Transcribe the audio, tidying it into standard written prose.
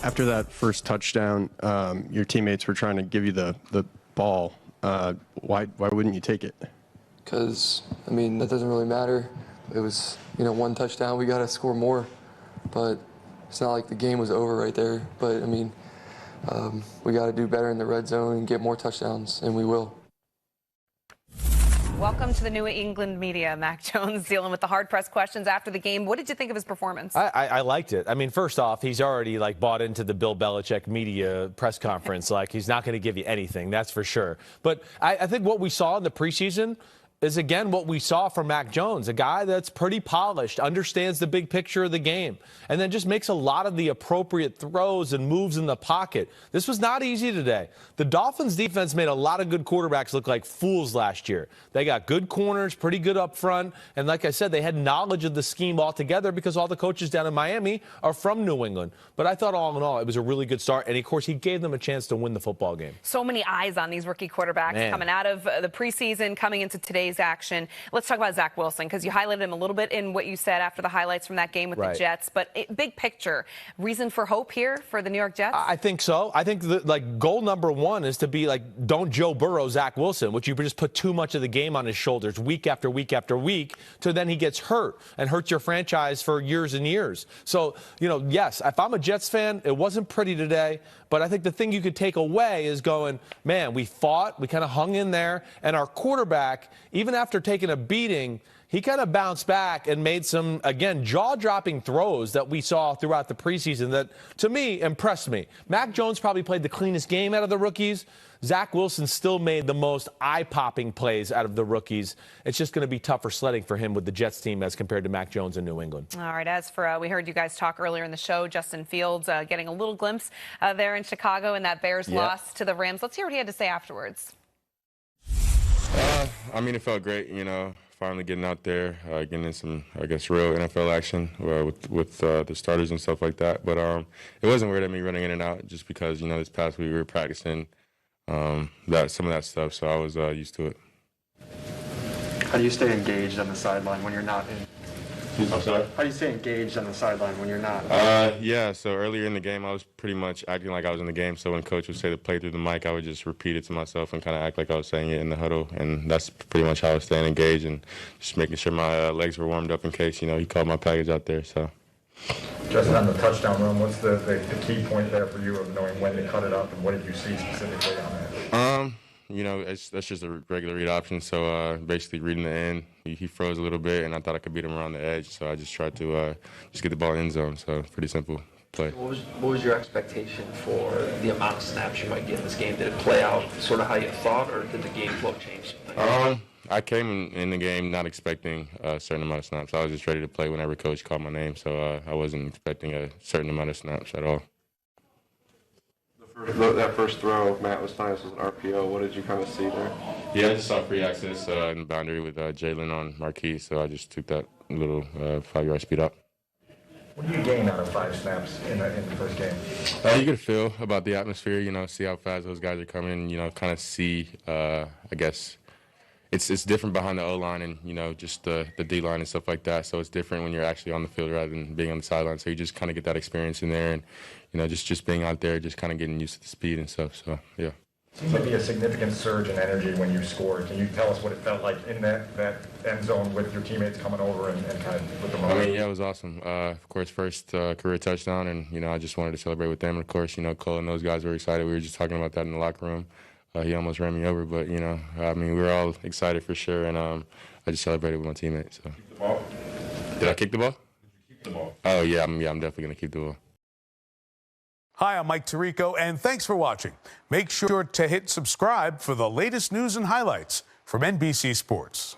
After that first touchdown, your teammates were trying to give you the ball. Why wouldn't you take it? Because, I mean, that doesn't really matter. It was, one touchdown. We got to score more. But it's not like the game was over right there. But, I mean, we got to do better in the red zone and get more touchdowns, and we will. Welcome to the New England media. Mac Jones dealing with the hard-pressed questions after the game. What did you think of his performance? I liked it. I mean, first off, he's already bought into the Bill Belichick media press conference. He's not going to give you anything, that's for sure. But I think what we saw in the preseason is, again, what we saw from Mac Jones, a guy that's pretty polished, understands the big picture of the game, and then just makes a lot of the appropriate throws and moves in the pocket. This was not easy today. The Dolphins' defense made a lot of good quarterbacks look like fools last year. They got good corners, pretty good up front, and like I said, they had knowledge of the scheme altogether because all the coaches down in Miami are from New England. But I thought all in all, it was a really good start, and of course, he gave them a chance to win the football game. So many eyes on these rookie quarterbacks coming out of the preseason, coming into today's action. Let's talk about Zach Wilson, because you highlighted him a little bit in what you said after the highlights from that game with the Jets. But big picture, reason for hope here for the New York Jets? I think so. I think goal number one is to be don't Joe Burrow Zach Wilson, which you just put too much of the game on his shoulders week after week after week, to then he gets hurt and hurts your franchise for years and years. So, yes, if I'm a Jets fan, it wasn't pretty today. But I think the thing you could take away is going, man, we fought, we kind of hung in there, and our quarterback, even after taking a beating, he kind of bounced back and made some, again, jaw-dropping throws that we saw throughout the preseason that, to me, impressed me. Mac Jones probably played the cleanest game out of the rookies. Zach Wilson still made the most eye-popping plays out of the rookies. It's just going to be tougher sledding for him with the Jets team as compared to Mac Jones in New England. All right, as for, we heard you guys talk earlier in the show, Justin Fields getting a little glimpse there in Chicago in that Bears loss to the Rams. Let's hear what he had to say afterwards. I mean, it felt great, finally getting out there, getting in some, I guess, real NFL action with the starters and stuff like that. But it wasn't weird at me running in and out just because, this past week we were practicing some of that stuff, so I was used to it. How do you stay engaged on the sideline when you're not in? I'm sorry? How do you stay engaged on the sideline when you're not? Yeah, so earlier in the game, I was pretty much acting like I was in the game. So when coach would say to play through the mic, I would just repeat it to myself and kind of act like I was saying it in the huddle. And that's pretty much how I was staying engaged and just making sure my legs were warmed up in case, he called my package out there. So. Just on the touchdown run, what's the key point there for you of knowing when to cut it up, and what did you see specifically on that? That's just a regular read option. So basically reading the end, he froze a little bit, and I thought I could beat him around the edge. So I just tried to just get the ball in end zone. So pretty simple play. What was your expectation for the amount of snaps you might get in this game? Did it play out sort of how you thought, or did the game flow change? I came in the game not expecting a certain amount of snaps. I was just ready to play whenever coach called my name. So I wasn't expecting a certain amount of snaps at all. That first throw, Matt was fine. This was an RPO. What did you kind of see there? Yeah, I just saw free access in the boundary with Jalen on Marquise, so I just took that little 5-yard speed up. What do you gain out of 5 snaps in the first game? You get a feel about the atmosphere, see how fast those guys are coming, kind of see, I guess, it's different behind the O-line and, just the D-line and stuff like that. So it's different when you're actually on the field rather than being on the sideline. So you just kind of get that experience in there and, just being out there, just kind of getting used to the speed and stuff. So, yeah. Seems to be a significant surge in energy when you scored. Can you tell us what it felt like in that end zone with your teammates coming over and kind of with the moment? I mean, yeah, it was awesome. Of course, first career touchdown, and, I just wanted to celebrate with them. And, of course, Cole and those guys were excited. We were just talking about that in the locker room. He almost ran me over, but, I mean, we were all excited for sure, and I just celebrated with my teammates. So. Keep the ball. Did I kick the ball? Did you keep the ball? Oh, yeah, I'm definitely going to keep the ball. Hi, I'm Mike Tirico, and thanks for watching. Make sure to hit subscribe for the latest news and highlights from NBC Sports.